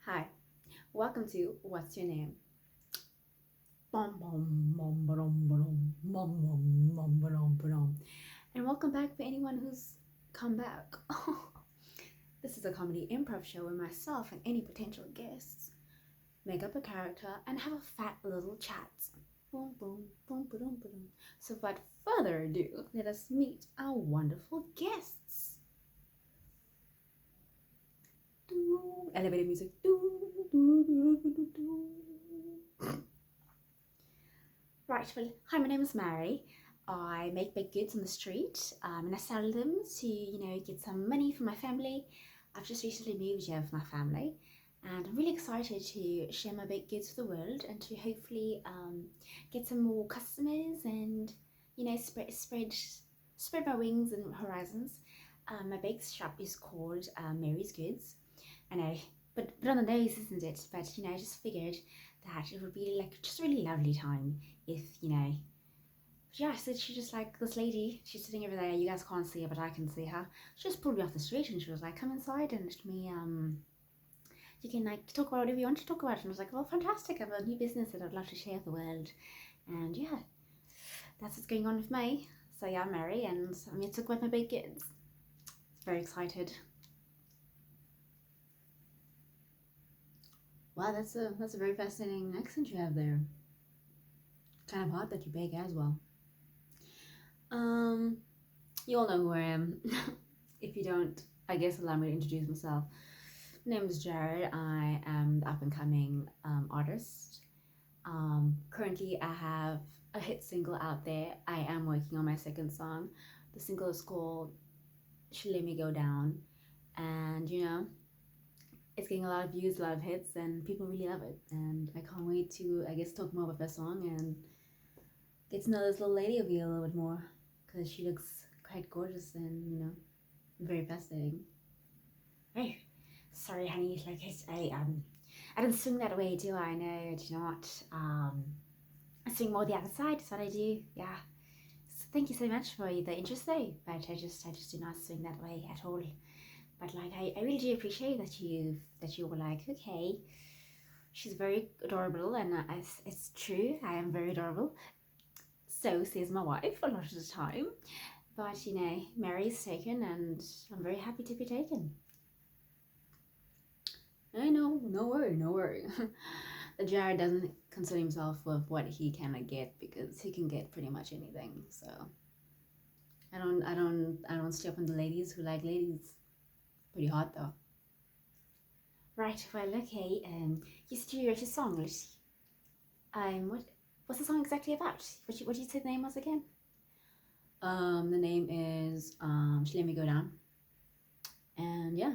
Hi, welcome to What's Your Name? Bum, bum, bum, ba-dum, ba-dum, bum, bum, bum, ba-dum, ba-dum. And welcome back for anyone who's come back. This is a comedy improv show where myself and any potential guests make up a character and have a fat little chat. Boom, boom, boom, ba-dum, ba-dum. So without further ado, let us meet our wonderful guests. Elevator music. Right, well, hi, my name is Mary. I make baked goods on the street and I sell them to, get some money for my family. I've just recently moved here with my family and I'm really excited to share my baked goods with the world and to hopefully get some more customers and, spread my wings and horizons. My bake shop is called Mary's Goods. I know, but on the nose, isn't it? But I just figured that it would be like just a really lovely time if yeah, so she just like this lady, she's sitting over there, you guys can't see her but I can see her. She just pulled me off the street and she was like, come inside and let me you can like talk about whatever you want to talk about. And I was like, well, fantastic, I have a new business that I'd love to share with the world. And yeah, that's what's going on with me. So yeah, I'm Mary and I'm here to talk about my baked goods. Very excited. Wow, that's a very fascinating accent you have there. Kind of hot that you bake as well. Um, you all know who I am. If you don't, I guess allow me to introduce myself. My name is Jared. I am the up and coming artist. Currently, I have a hit single out there. I am working on my second song. The single is called "She Let Me Go Down," and it's getting a lot of views, a lot of hits, and people really love it. And I can't wait to, I guess, talk more about that song and get to know this little lady of you a little bit more because she looks quite gorgeous and very fascinating. Hey, sorry, honey. Like I don't swing that way, do I? No, I do not. I swing more the other side. That's what I do. Yeah. So thank you so much for the interest, though. But I just do not swing that way at all. But like, I really do appreciate that you were like, okay, she's very adorable, and it's true. I am very adorable. So says my wife a lot of the time. But Mary's taken, and I'm very happy to be taken. I know, no worry, no worry. The Jared doesn't concern himself with what he cannot get because he can get pretty much anything. So I don't stay up on the ladies who like ladies. Pretty hot though. Right. Well, okay. You wrote a song. What's the song exactly about? What did you say the name was again? The name is She Let Me Go Down. And yeah,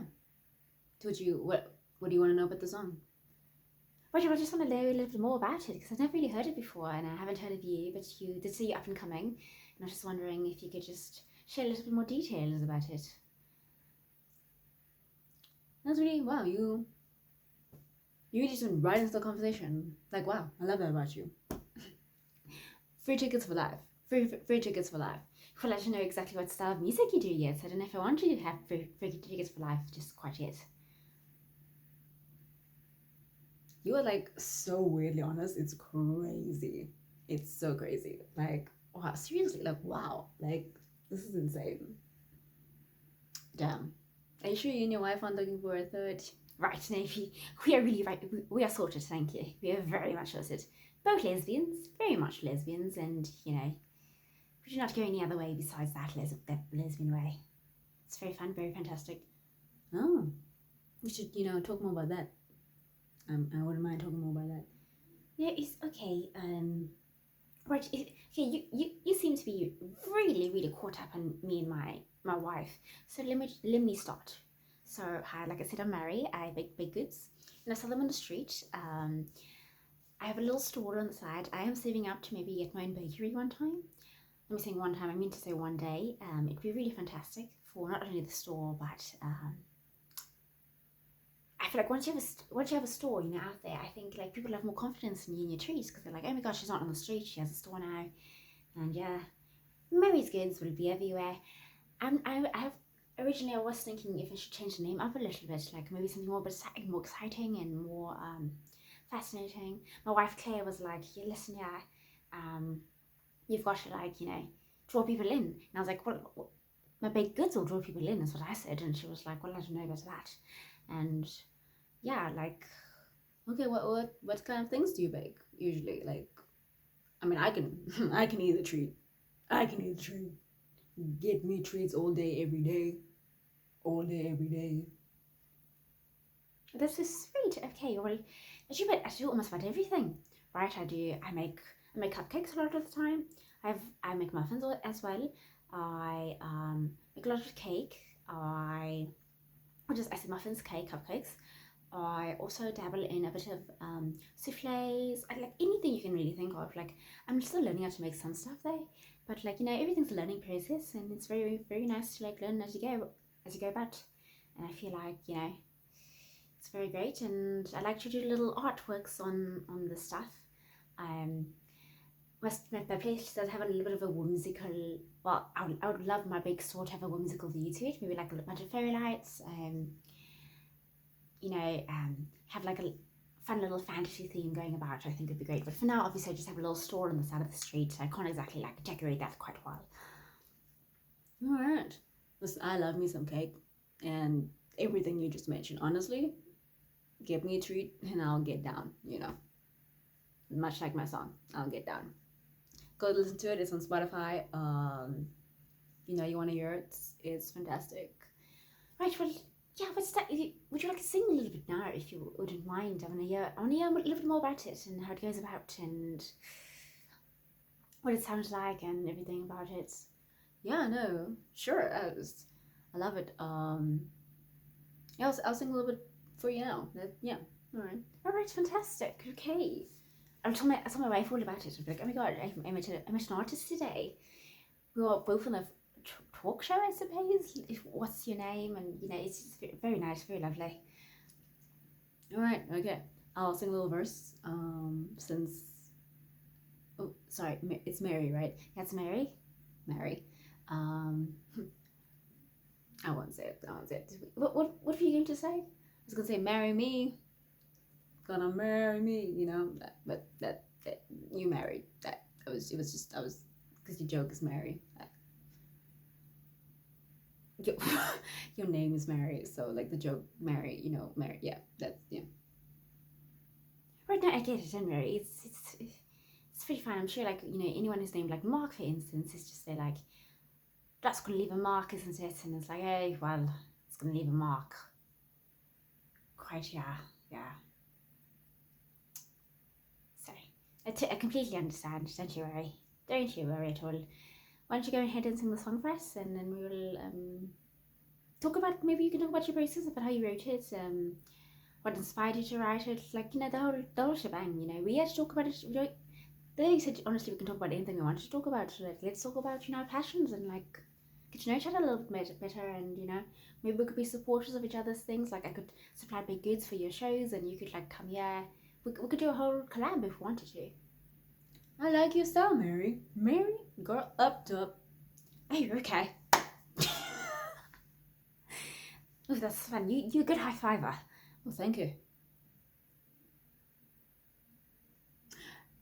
what do you want to know about the song? Well, I just want to know a little bit more about it because I've never really heard it before and I haven't heard of you, but you did say you're up and coming, and I was just wondering if you could just share a little bit more details about it. That's really wow. You really just went right into the conversation. Like wow, I love that about you. Free tickets for life. Free tickets for life. Well, I don't know exactly what style of music you do yet, so I don't know if I want you to have free tickets for life just quite yet. You are like so weirdly honest. It's crazy. It's so crazy. Like, wow, seriously, like, wow. Like, this is insane. Damn. Are you sure you and your wife aren't looking for a third? Right, Navy. We are really right. We are sorted, thank you. We are very much sorted. Both lesbians, very much lesbians, and, we do not go any other way besides that lesbian way. It's very fun, very fantastic. Oh, we should, talk more about that. I wouldn't mind talking more about that. Yeah, it's okay. Right. Okay, you seem to be really, really caught up on me and my wife. So let me start. So hi, like I said, I'm Mary. I bake baked goods and I sell them on the street. I have a little store on the side. I am saving up to maybe get my own bakery one time. Let me say one time. I mean to say one day. It'd be really fantastic for not only the store but I feel like once you have a store, out there, I think like people have more confidence in you and your trees because they're like, oh my gosh, she's not on the street, she has a store now, and yeah, Mary's goods will be everywhere. And I have originally I was thinking if I should change the name up a little bit, like maybe something more exciting and more fascinating. My wife Claire was like, "Yeah, listen, yeah, you've got to like, draw people in." And I was like, "Well, my baked goods will draw people in," is what I said. And she was like, "Well, I don't know about that." And yeah, like, okay, what kind of things do you bake usually? Like, I mean, I can I can eat a treat. I can eat a treat. Get me treats all day, every day, all day, every day. That's so sweet. Okay, well, I do almost about everything, right? I make cupcakes a lot of the time. I make muffins as well. I make a lot of cake. I say muffins, cake, cupcakes. I also dabble in a bit of souffles. I like anything you can really think of. Like, I'm still learning how to make some stuff though, but like, everything's a learning process, and it's very, very nice to like learn as you go about. And I feel like, it's very great, and I like to do little artworks on the stuff. Um, my place does have a little bit of a whimsical. Well, I would love my bake store to have a whimsical view to it. Maybe like a bunch of fairy lights. Have like a fun little fantasy theme going about. I think would be great. But for now, obviously, I just have a little store on the side of the street. I can't exactly like decorate that quite well. All right. Listen, I love me some cake, and everything you just mentioned. Honestly, give me a treat, and I'll get down. Much like my song, I'll get down. Go listen to it. It's on Spotify. You want to hear it? It's fantastic. Right. Well, yeah, what's that? Would you like to sing a little bit now, if you wouldn't mind? I want to hear a little bit more about it and how it goes about and what it sounds like and everything about it. Yeah, no, sure. I love it. Yeah, I'll sing a little bit for you now. Yeah, all right, fantastic. Okay, I told my wife all about it. I'd be like, oh my god, I met an artist today. We were both on a talk show, I suppose. What's your name? And it's just very nice, very lovely. All right, okay. I'll sing a little verse. Since sorry, it's Mary, right? That's Mary. Mary. I won't say it. What are you going to say? I was gonna say marry me. Gonna marry me. But that you married. It was just because your joke is Mary. Your name is Mary, so like the joke Mary, Mary, yeah, that's yeah. Right now I get it, don't worry. It's pretty fine. I'm sure like anyone who's named like Mark, for instance, is just say like that's gonna leave a mark, isn't it? And it's like, hey, well, it's gonna leave a mark. Quite, yeah. Sorry, I completely understand. Don't you worry at all. Why don't you go ahead and sing the song for us, and then we will maybe you can talk about your process, about how you wrote it, what inspired you to write it, like the whole shebang. We had to talk about it. The lady said honestly we can talk about anything we want to talk about. So like, let's talk about passions and like get to know each other a little bit better, and maybe we could be supporters of each other's things. Like I could supply big goods for your shows, and you could like come here. We could do a whole collab if we wanted to. I like your style, Mary. Mary, girl, up top. Hey, okay. Oh, that's fun. You're a good high fiver. Well, thank you.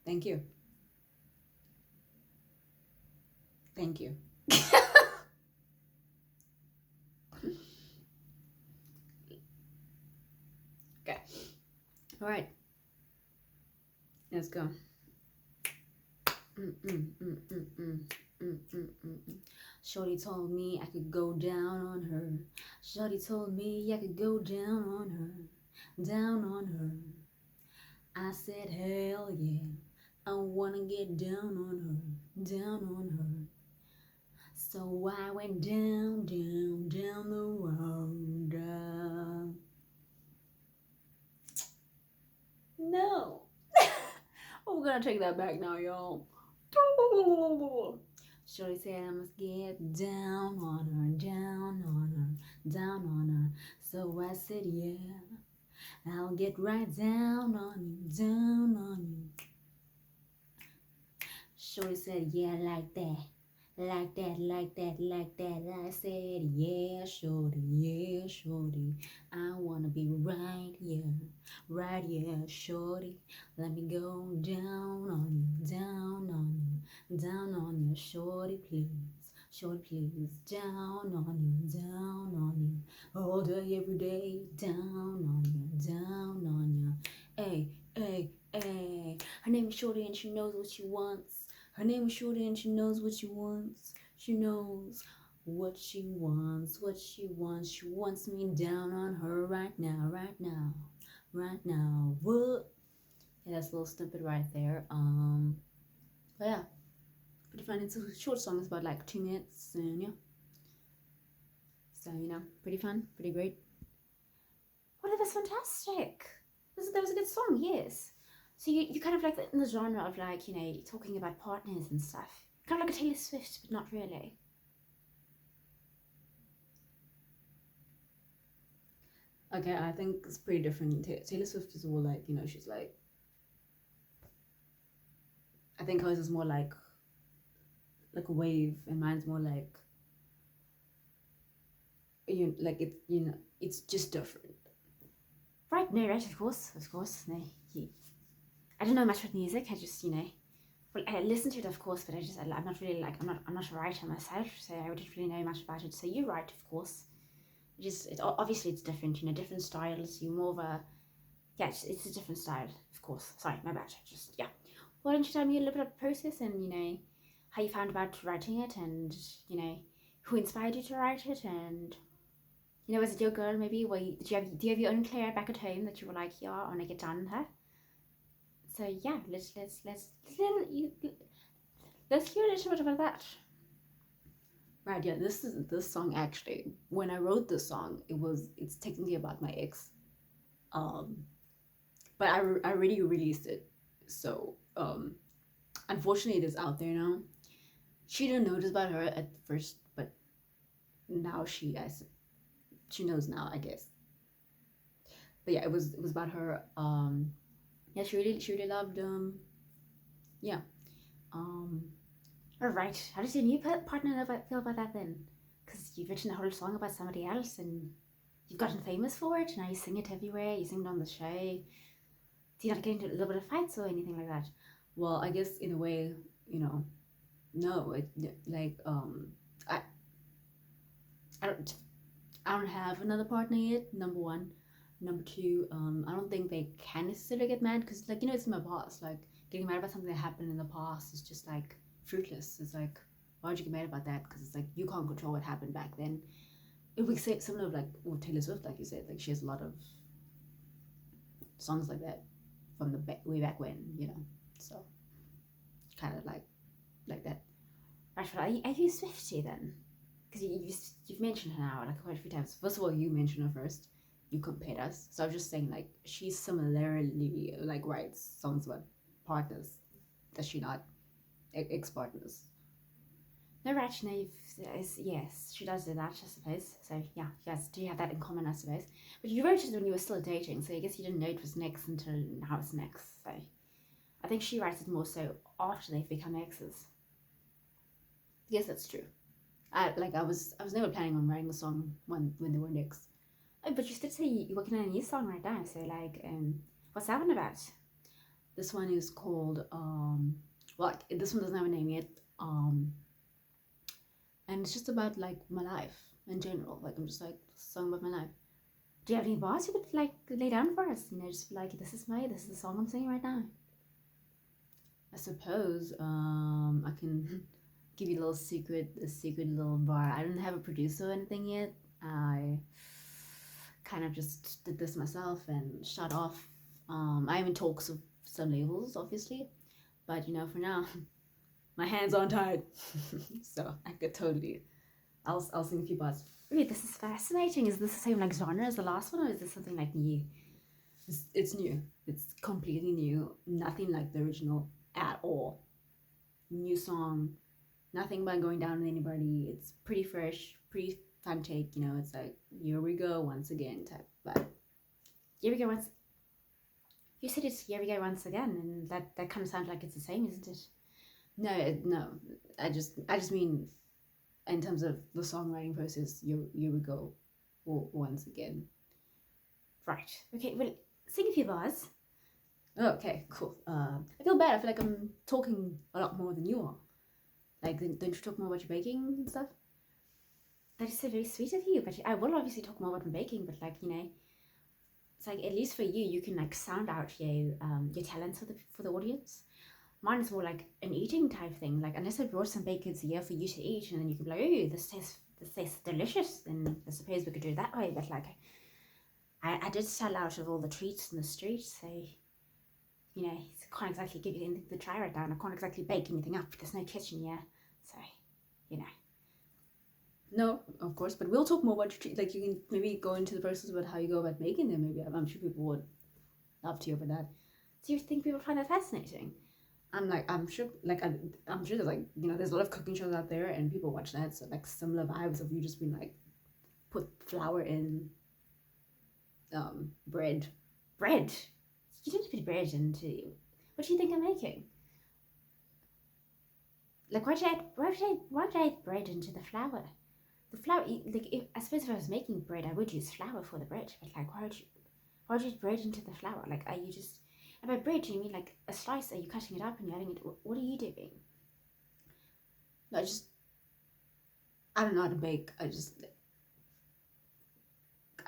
Thank you. Thank you. Okay. All right. Let's go. Shorty told me I could go down on her. Shorty told me I could go down on her. Down on her. I said, hell yeah. I wanna get down on her. Down on her. So I went down the road. No. We're gonna take that back now, y'all. Shorty said I must get down on her, down on her, down on her. So I said, yeah, I'll get right down on you, down on you. Shorty said, yeah, like that. Like that, like that, like that. I said, yeah, shorty. I wanna be right here, shorty. Let me go down on you, down on you, shorty, please, down on you, all day, every day, down on you. Hey. Her name is Shorty and she knows what she wants. Her name is Shorty and she knows what she wants. She knows what she wants, She wants me down on her right now. What? Yeah, that's a little snippet right there. But yeah, pretty fun. It's a short song. It's about like 2 minutes, and yeah. So pretty fun, pretty great. Well, it was fantastic. That was a good song. Yes. So you kind of like in the genre of like talking about partners and stuff. Kind of like a Taylor Swift, but not really. Okay, I think it's pretty different. Taylor Swift is more like, she's like, I think hers is more like a wave, and mine's more like, it's just different. Right, no, right, of course, no. I don't know much about music. I just, well, I listen to it, of course, but I'm not really like, I'm not a writer myself, so I wouldn't really know much about it. So you write, of course. Obviously it's different, different styles. You're more of a, yeah, it's a different style, of course. Sorry, my bad. Just, yeah. Why don't you tell me a little bit about the process and, how you found about writing it and, who inspired you to write it and, was it your girl maybe? Do you have your own Claire back at home that you were like, yeah, I want to get down on her? So yeah, let's hear a little bit about that. Right, yeah, this song actually. When I wrote this song, it's technically about my ex, but I already released it, so unfortunately, it is out there now. She didn't notice about her at first, but now she knows now, I guess. But yeah, it was about her. Yeah, she really loved yeah. All right. How does your new partner feel about that then? Because you've written a whole song about somebody else and you've gotten famous for it. Now you sing it everywhere. You sing it on the show. Do you not get into a little bit of fights or anything like that? Well, I guess in a way, no. I I don't have another partner yet. Number one. Number two, I don't think they can necessarily get mad because, like, it's in my past. Like, getting mad about something that happened in the past is just like fruitless. It's like, why'd you get mad about that? Because it's like you can't control what happened back then. If we say similar, like with Taylor Swift, like you said, like she has a lot of songs like that from the way back when, So kind of like that. Right, are you Swiftie then? Because you've mentioned her now like quite a few times. First of all, you mentioned her first. You compared us, so I was just saying like she's similarly like writes songs about partners. Does she not? Ex partners. No, right? No, yes, she does do that, I suppose. So yeah, you guys do have that in common, I suppose. But you wrote it when you were still dating, so I guess you didn't know it was next until now it's next. So I think she writes it more so after they've become exes. Yes, that's true. I was never planning on writing a song when they were next. But you did say you're working on a new song right now, so like, what's that one about? This one is called well, this one doesn't have a name yet, and it's just about like my life in general. Like I'm just like song about my life. Do you have any bars you could like lay down for us? Just like this is the song I'm singing right now. I suppose I can give you a secret little bar. I don't have a producer or anything yet. I kind of just did this myself and shut off. I'm in talks of some labels, obviously, but for now, my hands aren't tied, so I could totally. I'll sing a few bars. Wait, this is fascinating. Is this the same like genre as the last one, or is this something like new? It's new. It's completely new. Nothing like the original at all. New song. Nothing about going down with anybody. It's pretty fresh, pretty fun take. It's like here we go once again type. But here we go once. You said it's here we go once again, and that kind of sounds like it's the same, isn't it? No. I just mean in terms of the songwriting process. You would go once again. Right. Okay, well, sing a few bars. Oh, okay, cool. I feel bad. I feel like I'm talking a lot more than you are. Like, don't you talk more about your baking and stuff? That is so very sweet of you, but I will obviously talk more about my baking, but like, it's like at least for you, you can like sound out your talents for the audience. Mine is more like an eating type thing. Like unless I brought some baked goods here for you to eat, and then you can be like, oh, this tastes delicious, then I suppose we could do it that way. But like, I did sell out of all the treats in the street, so I can't exactly give you anything to try right now, and I can't exactly bake anything up. There's no kitchen here, so you know. No, of course, but we'll talk more about your treat. Like, you can maybe go into the process about how you go about making them. Maybe I'm sure people would love to hear about that. Do you think people find that fascinating? I'm sure, I'm sure there's there's a lot of cooking shows out there, and people watch that. So like similar vibes of you just being like, put flour in, bread. Bread? You don't put bread into. What do you think I'm making? Like, why would I add bread into the flour? The flour, like, I suppose if I was making bread, I would use flour for the bread. But like, why would you add bread into the flour? Like, are you just, and by bread, do you mean like a slice? Are you cutting it up and you're adding it? What are you doing? No, I don't know how to bake. I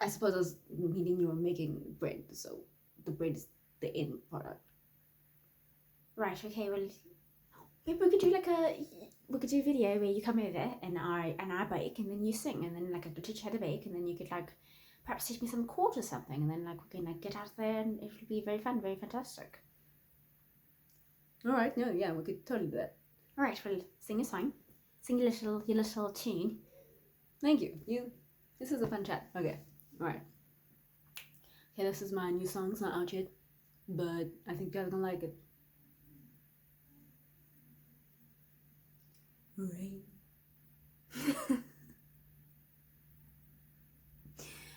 suppose I was meaning you were making bread, so the bread is the end product. Right. Okay. Well, maybe we could do a video where you come over and I bake and then you sing and then like I could teach you how to bake and then you could like perhaps teach me some chords or something and then like we can like get out there and it would be very fun, very fantastic. All right. No. Yeah, we could totally do that. All right. Well, sing a song. Sing your little tune. Thank you. This is a fun chat. Okay. All right. Okay, this is my new song. It's not out yet, but I think you guys are gonna like it. Rain.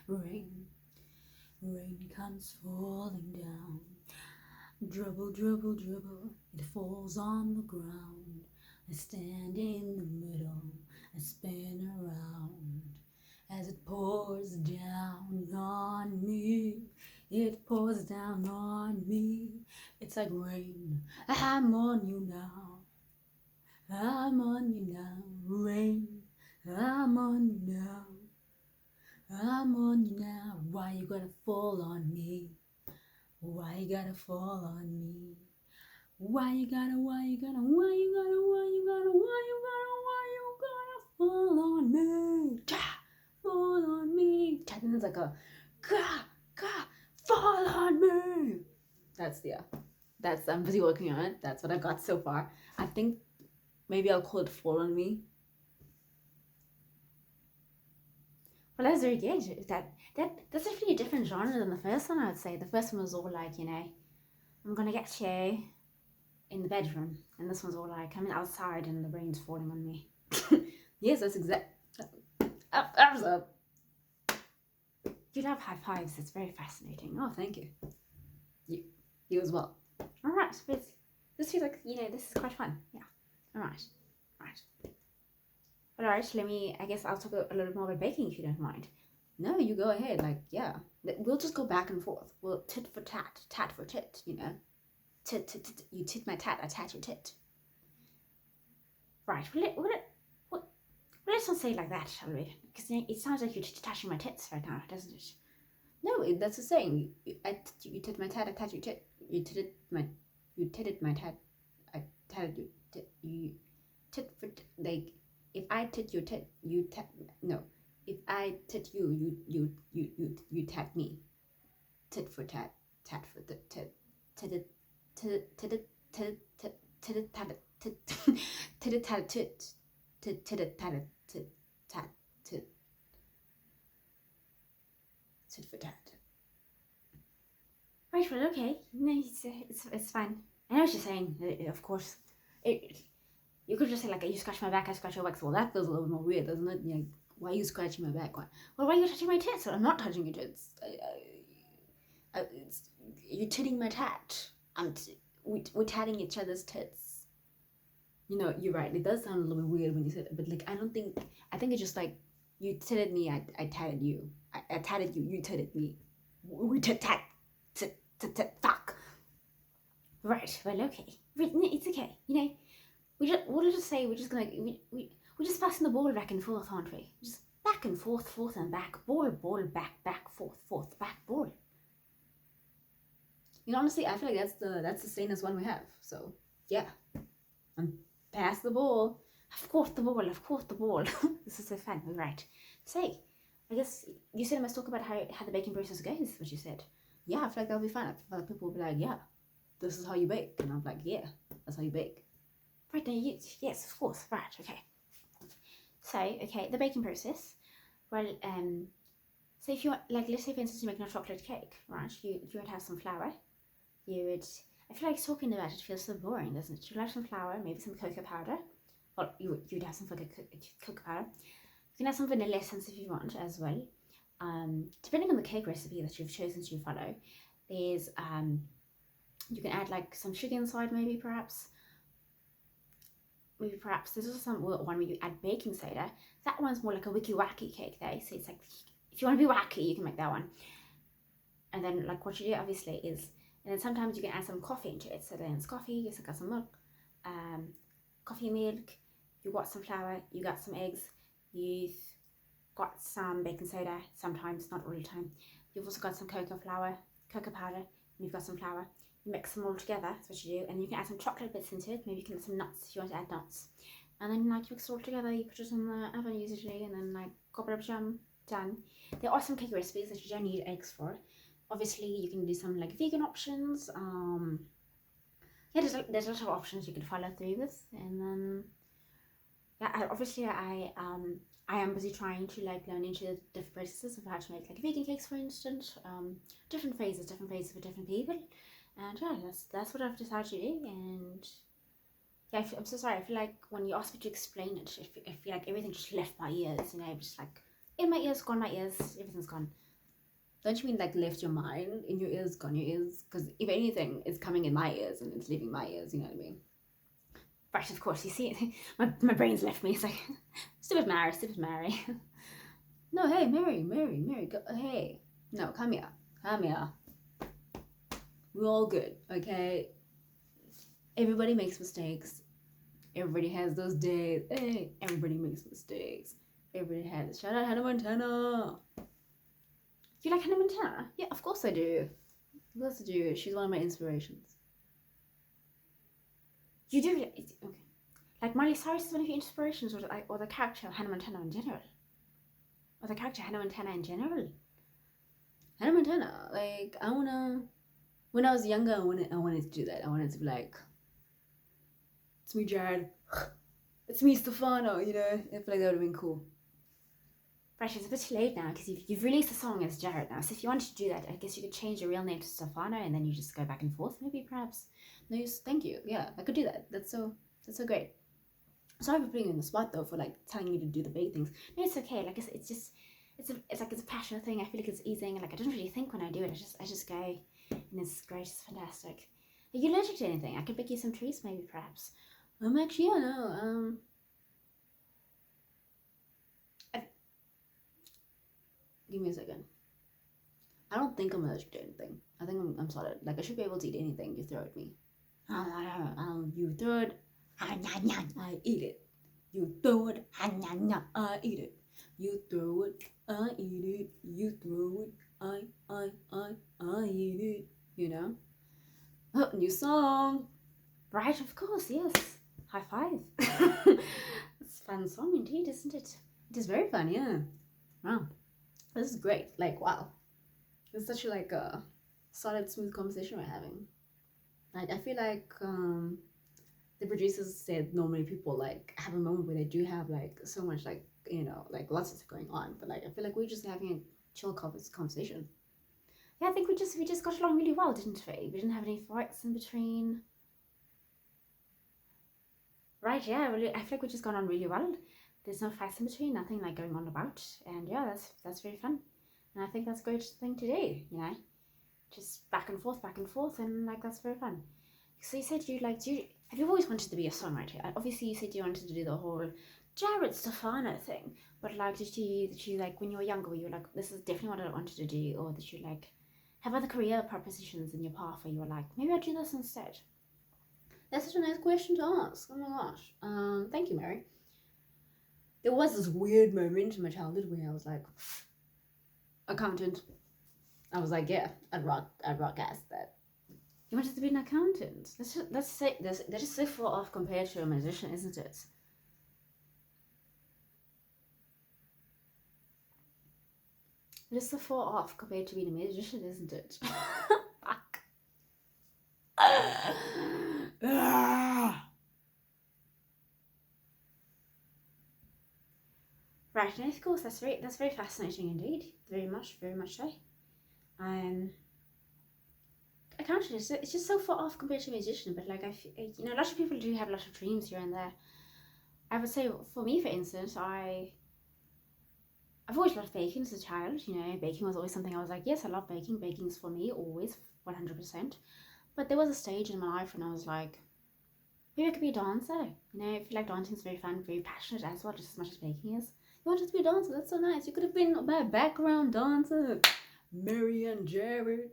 Rain. Rain comes falling down. Dribble, dribble, dribble. It falls on the ground. I stand in the middle. I spin around. As it pours down on me, it pours down on me. It's like rain. I'm on you now. I'm on you now. Rain. I'm on you now. I'm on you now. Why you gotta fall on me? Why you gotta fall on me? Why you gotta fall on me? Fall on me. And it's like a fall on me. That's I'm busy working on it. That's what I've got so far. I think maybe I'll call it fall on me. Well, that's very good. That's definitely a different genre than the first one. I'd say the first one was all like I'm gonna get you in the bedroom, and this one's all like I'm outside and the rain's falling on me. Yes, that's exact. Up. You love high fives. It's very fascinating. Oh, thank you. You as well. All right, but this feels like this is quite fun. Yeah. All right. All right. I guess I'll talk a little bit more about baking if you don't mind. No, you go ahead. Like, yeah, we'll just go back and forth. We'll tit for tat, tat for tit. Tit. You tit my tat, I tat your tit. Right. Well, let's not say it like that, shall we? Because it sounds like you're touching my tits right now, doesn't it? No, that's the saying. You tit my tat, I tat your tit. You titted my tat, I tatted your tit. You tit for like. If I tit your tit, you tat. No, if I tit you, you tat me. Tit for tat, tat for the tit. Tit tit tit tit tit tit tat tit tit tat tit tit tit tat tit tat tit tit for tat. Right. Well, okay. No, it's fine. I know what you're saying. Of course. You could just say like, you scratch my back, I scratch your back. Well, that feels a little more weird, doesn't it? Like, why are you scratching my back? Well, why are you touching my tits? I'm not touching your tits. You're titting my tat. We're tatting each other's tits. You know, you're right. It does sound a little bit weird when you said it, but like I think it's just like you tatted me, I tatted you. I tatted you, you tatted me. We tat tat fuck. Right. Well, okay. It's okay. You know, we'll just say we're just gonna we're just passing the ball back and forth, aren't we? Just back and forth, forth and back, ball, back, forth, back, ball. You know, honestly, I feel like that's the sanest one we have. So yeah, and pass the ball. I've caught the ball. I've caught the ball. This is so fun. Right. So, I guess you said I must talk about how the baking process goes. What you said. Yeah, I feel like that'll be fun. I feel like people will be like, yeah, this is how you bake, and I'm like, yeah, that's how you bake. Right. No. Yes. Of course. Right. Okay. So, okay, the baking process. Well, so if you want, like, let's say for instance you're making a chocolate cake, right? You would have some flour. You would. I feel like talking about it feels so boring, doesn't it? You'd have some flour, maybe some cocoa powder. Well, you'd have some cocoa powder. You can have some vanilla essence if you want as well. Depending on the cake recipe that you've chosen to follow, there's you can add like some sugar inside, maybe perhaps. Maybe perhaps there's also some one where you add baking soda. That one's more like a wiki wacky cake though. So it's like if you want to be wacky, you can make that one. And then like what you do obviously is, and then sometimes you can add some coffee into it. So then it's coffee, you got some milk, coffee milk, you got some flour, you got some eggs, you've got some baking soda, sometimes, not all the time. You've also got some cocoa powder, and you've got some flour. You mix them all together, that's what you do, and you can add some chocolate bits into it, maybe you can add some nuts if you want to add nuts. And then like you mix it all together, you put it in the oven usually, and then like couple of jam, done. There are some cake recipes that you don't need eggs for. Obviously you can do some like vegan options. Yeah, there's a lot of options you can follow through with, and then yeah, obviously I am busy trying to like learn into the different processes of how to make like vegan cakes, for instance. Different phases for different people, and yeah, that's what I've decided to do. And yeah, I'm so sorry. I feel like when you asked me to explain it, I feel like everything just left my ears. You know, just like in my ears, gone my ears, everything's gone. Don't you mean like left your mind in your ears, gone your ears? Because if anything, it's coming in my ears and it's leaving my ears. You know what I mean? Right, of course. You see, my brain's left me. It's like stupid Mary. No, hey, Mary, go, hey. No, come here. We're all good, okay? Everybody makes mistakes. Everybody has those days. Hey, everybody makes mistakes. Everybody has. Shout out Hannah Montana. You like Hannah Montana? Yeah, of course I do. Of course I do. She's one of my inspirations. You do? Okay. Like Miley Cyrus is one of your inspirations, or the character Hannah Montana in general? Or the character Hannah Montana in general? Hannah Montana, like I wanna. When I was younger, I wanted to do that. I wanted to be like, it's me, Jared. It's me, Stefano. You know, I feel like that would have been cool. Right, it's a bit too late now because you've released a song as Jared now. So if you wanted to do that, I guess you could change your real name to Stefano and then you just go back and forth, maybe perhaps. No, thank you. Yeah, I could do that. That's so great. Sorry for putting you on the spot though, for like telling you to do the big things. No, it's okay. Like it's just it's like it's a passionate thing. I feel like it's easing. Like I don't really think when I do it. I just go, and it's great. It's fantastic. Are you allergic to anything? I could pick you some trees, maybe perhaps. Actually, yeah, no. Give me a second. I don't think I'm allergic to anything. I think I'm solid. Like I should be able to eat anything you throw at me. You throw it, I eat it. You throw it, I eat it. You throw it, I eat it. You throw it, I eat it. You know? Oh, new song. Right, of course, yes. High five. It's a fun song indeed, isn't it? It is very fun, yeah. Wow. This is great. Like, wow. It's such like a solid, smooth conversation we're having. I feel like the producers said normally people like have a moment where they do have like so much like, you know, like lots of stuff going on. But like I feel like we're just having a chill conversation. Yeah, I think we just got along really well, didn't we? We didn't have any fights in between. Right, yeah, well, I feel like we just got on really well. There's no fights in between, nothing like going on about, and yeah, that's very fun. And I think that's a great thing to do, you know, just back and forth, and like that's very fun. So you said have you always wanted to be a songwriter? Obviously, you said you wanted to do the whole Jared Stefano thing, but like, did you like when you were younger, were you like, this is definitely what I wanted to do, or did you like have other career propositions in your path where you were like, maybe I'll do this instead? That's such a nice question to ask. Oh my gosh. Thank you, Mary. There was this weird moment in my childhood where I was like, accountant. I was like, yeah, I'd rock ass that. You wanted to be an accountant. That is so far off compared to a musician, isn't it? It is so far off compared to being a musician, isn't it? Fuck. Right, and of course that's very fascinating indeed. Very much so. Accountant it's just so far off compared to a musician, but like a lot of people do have a lot of dreams here and there. I would say for me, for instance, I've always loved baking as a child. Baking was always something I was like, yes, I love baking. Baking is for me always 100%. But there was a stage in my life when I was like, maybe I could be a dancer. I feel like dancing is very fun, very passionate as well, just as much as baking is. You wanted to be a dancer? That's so nice. You could have been my background dancer, Mary and Jared.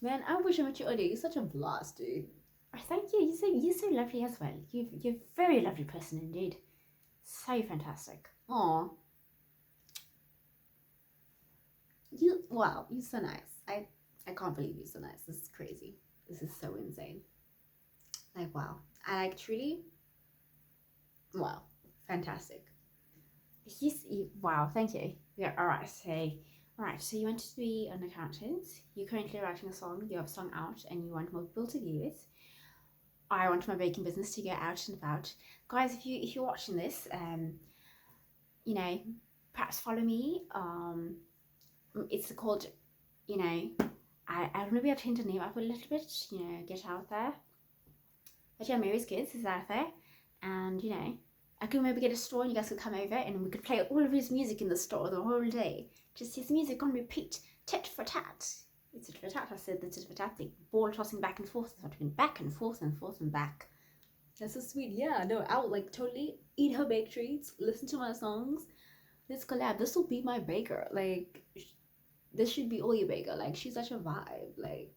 Man, I wish I met you earlier. You're such a blast, dude. Oh, thank you. You're so lovely as well. You're a very lovely person indeed. So fantastic. Aw. Wow, you're so nice. I can't believe you're so nice. This is crazy. This is so insane. Like, wow. I like truly, wow, fantastic. Wow, thank you. Yeah, alright, so you wanted to be an accountant. You're currently writing a song, you have a song out, and you want more people to view it. I want my baking business to get out and about. Guys, if you're watching this, perhaps follow me. It's called, I don't know, maybe I've changed the name up a little bit, get out there. But yeah, Mary's Kids is out there, and I could maybe get a store and you guys could come over and we could play all of his music in the store the whole day. Just his music on repeat, tit for tat. It's tit for tat, I said the tit for tat thing. Ball tossing back and forth, back and forth and forth and back. That's so sweet. Yeah, no, I would like totally eat her baked treats, listen to my songs. Let's collab. This will be my baker. Like, this should be all your baker. Like, she's such a vibe. Like,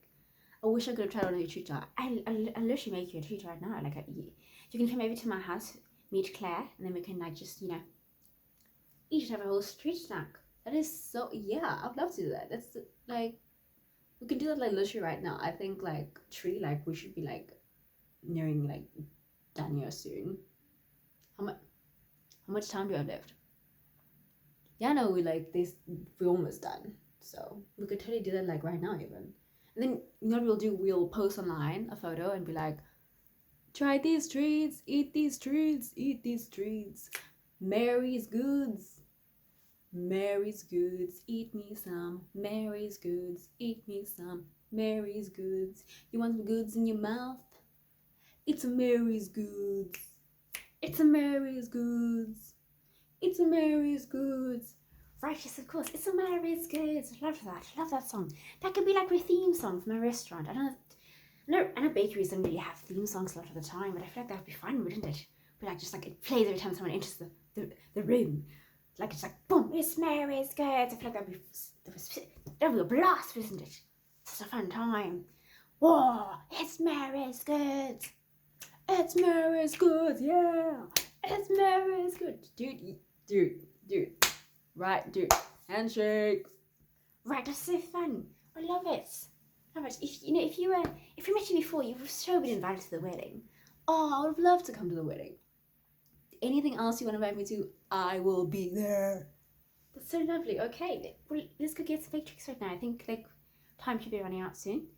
I wish I could have tried on your treat jar. I'll literally make you a treat right now. Like, you can come over to my house, meet Claire, and then we can like just each have a whole street snack. That is so, yeah, I'd love to do that. That's like, we can do that like literally right now. I think like we should be like nearing like done here soon. How much time do I have left? Yeah, no, we're almost done. So we could totally do that like right now even. And then what we'll do, we'll post online a photo and be like, try these treats, eat these treats, eat these treats. Mary's goods. Mary's goods, eat me some. Mary's goods, eat me some. Mary's goods. You want some goods in your mouth? It's a Mary's goods. It's a Mary's goods. It's a Mary's goods. Right, yes, of course. It's a Mary's goods. I love that song. That could be like my theme song for my restaurant. I know bakeries don't really have theme songs a lot of the time, but I feel like that would be fun, wouldn't it? But like just like it plays every time someone enters the room. Like it's like boom, it's Mary's goods. I feel like that'd be a blast, isn't it? Such a fun time. Whoa, it's Mary's goods. It's Mary's goods, yeah. It's Mary's goods. Dude. Right, dude. Handshake. Right, that's so fun. I love it. If you met me before, you've so been invited to the wedding. Oh, I would love to come to the wedding. Anything else you want to invite me to, I will be there. That's so lovely. Okay, well, let's go get some baked treats right now. I think like time should be running out soon.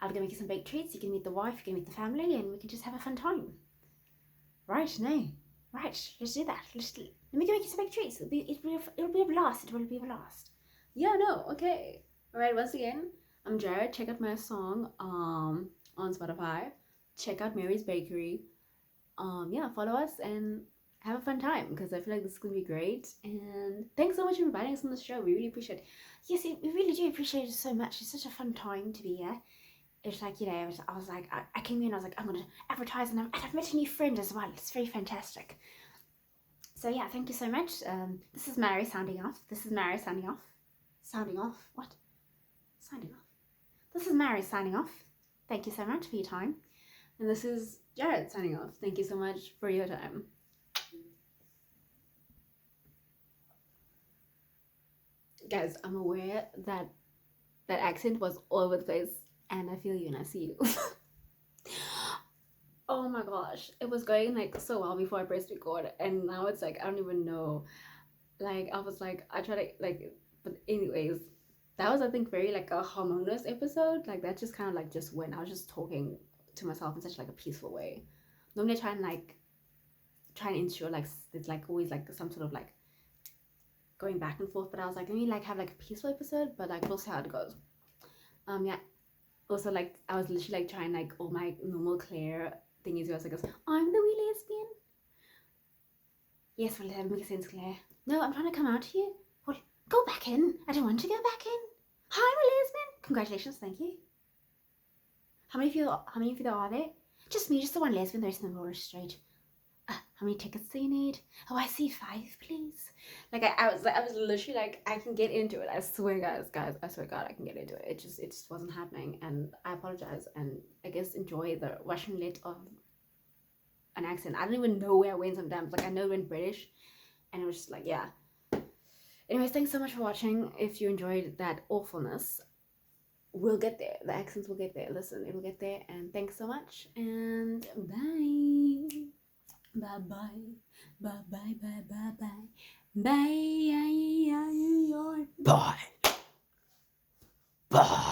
I'll go make you some baked treats. You can meet the wife, you can meet the family, and we can just have a fun time. Right, let's do that. Let me go make you some baked treats. It'll be a blast. It will be a blast. Yeah, no, okay. All right, once again, I'm Jared. Check out my song on Spotify. Check out Mary's Bakery. Follow us and have a fun time because I feel like this is gonna be great. And thanks so much for inviting us on the show. We really appreciate it. Yes, we really do appreciate it so much. It's such a fun time to be here. it's like, you know, I was like, I came in, I was like, I'm going to advertise, and I've met a new friend as well. It's very fantastic. So yeah, thank you so much. This is Mary sounding off. This is Mary signing off. Sounding off? What? Signing off. This is Mary signing off. Thank you so much for your time. And this is Jared signing off. Thank you so much for your time. Guys, I'm aware that that accent was all over the place, and I feel you and I see you. Oh my gosh, it was going like so well before I pressed record, and now it's like I don't even know. Like I was like I try to like, but anyways, that was I think very like a harmonious episode. Like that just kind of like just went. I was just talking to myself in such like a peaceful way. Normally I try and ensure like it's like always like some sort of like going back and forth, but I was like, let me like have like a peaceful episode, but like we'll see how it goes. Yeah. Also, like I was literally like trying like all my normal Claire thingies. I was like, I'm the wee lesbian. Yes, well, that makes sense, Claire. No, I'm trying to come out here. Well, go back in. I don't want to go back in. Hi, I'm a lesbian. Congratulations, thank you. How many of you are there? Just me, just the one lesbian. The rest of them are straight. How many tickets do you need? Oh, I see 5, please. Like I was literally like, I can get into it. I swear, guys, I swear God, I can get into it. It just wasn't happening, and I apologize. And I guess enjoy the Russian lit of an accent. I don't even know where I went sometimes. Like I know it went British, and it was just like, yeah. Anyways, thanks so much for watching. If you enjoyed that awfulness, we'll get there. The accents will get there. Listen, it will get there. And thanks so much. And bye. Bye bye. Bye bye bye bye bye. Bye. Bye. Bye.